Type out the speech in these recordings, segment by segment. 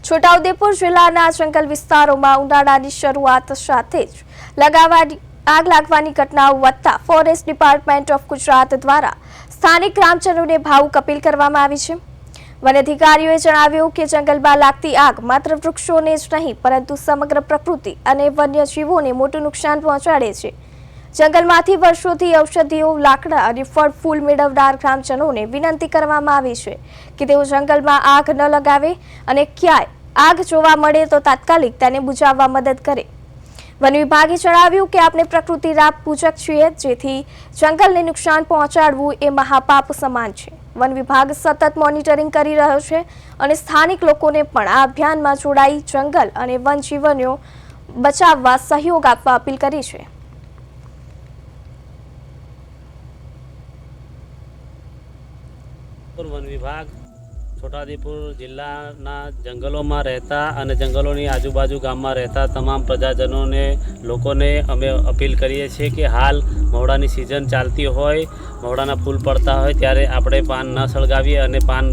છોટાઉદેપુર જિલ્લાના જંગલ વિસ્તારોમાં ઉનાળાની શરૂઆત સાથે જ આગ લાગવાની ઘટનાઓ વધતા ફોરેસ્ટ ડિપાર્ટમેન્ટ ઓફ ગુજરાત દ્વારા સ્થાનિક ગ્રામજનોને ભાવુક અપીલ કરવામાં આવી છે। વન અધિકારીઓએ જણાવ્યું કે જંગલમાં લાગતી આગ માત્ર વૃક્ષોને જ નહીં પરંતુ સમગ્ર પ્રકૃતિ અને વન્યજીવોને મોટું નુકસાન પહોંચાડે છે। જંગલમાંથી વર્ષોથી ઔષધિઓ, લાકડા અને ફળ ફૂલ મેળવનાર ગ્રામજનોને વિનંતી કરવામાં આવી છે કે તેઓ જંગલમાં આગ ન લગાવે અને ક્યાંય આગ જોવા મળે તો તાત્કાલિક તેને બુઝાવવા મદદ કરે। વન વિભાગે જણાવ્યું કે આપણે પ્રકૃતિના પૂજક છીએ, જેથી જંગલને નુકસાન પહોંચાડવું એ મહાપાપ સમાન છે। વન વિભાગ સતત મોનિટરિંગ કરી રહ્યો છે અને સ્થાનિક લોકોને પણ આ અભિયાનમાં જોડાઈ જંગલ અને વન્યજીવોને બચાવવા સહયોગ આપવા અપીલ કરી છે। વન વિભાગ છોટાઉદેપુર જિલ્લાના જંગલોમાં રહેતા અને જંગલોની આજુબાજુ ગામમાં રહેતા તમામ પ્રજાજનોને લોકોને અમે અપીલ કરીએ છીએ કે હાલ મવડાની સિઝન ચાલતી હોય, મવડાના ફૂલ પડતા હોય ત્યારે આપણે પાન ન સળગાવીએ અને પાન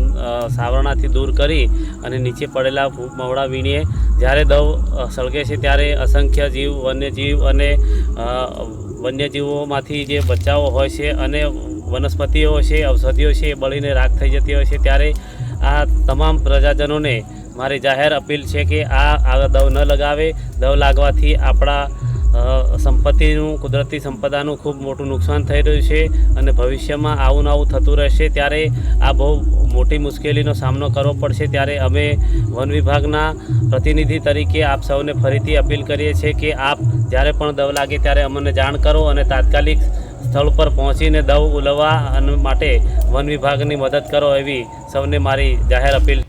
સાવરણાથી દૂર કરી અને નીચે પડેલા મવડા વીણીએ। જ્યારે દવ સળગે છે ત્યારે અસંખ્ય જીવ, વન્યજીવ અને વન્યજીવોમાંથી જે બચ્ચાઓ હોય છે અને વનસ્પતિઓ છે, ઔષધિઓ છે એ બળીને રાખ થઈ જતી હોય છે। ત્યારે આ તમામ પ્રજાજનોને મારી જાહેર અપીલ છે કે આ દવ ન લગાવે। દવ લાગવાથી આપણા સંપત્તિનું, કુદરતી સંપદાનું ખૂબ મોટું નુકસાન થઈ રહ્યું છે અને ભવિષ્યમાં આવું થતું રહેશે। ત્યારે આ બહુ મોટી મુશ્કેલીનો સામનો કરવો પડશે। ત્યારે અમે વન વિભાગના પ્રતિનિધિ તરીકે આપ સૌને ફરીથી અપીલ કરીએ છીએ કે આપ જ્યારે પણ દવ લાગે ત્યારે અમને જાણ કરો અને તાત્કાલિક સ્થળ પર પહોંચીને દવ ઉલવવા માટે વન વિભાગની મદદ કરો, એવી સૌને મારી જાહેર અપીલ।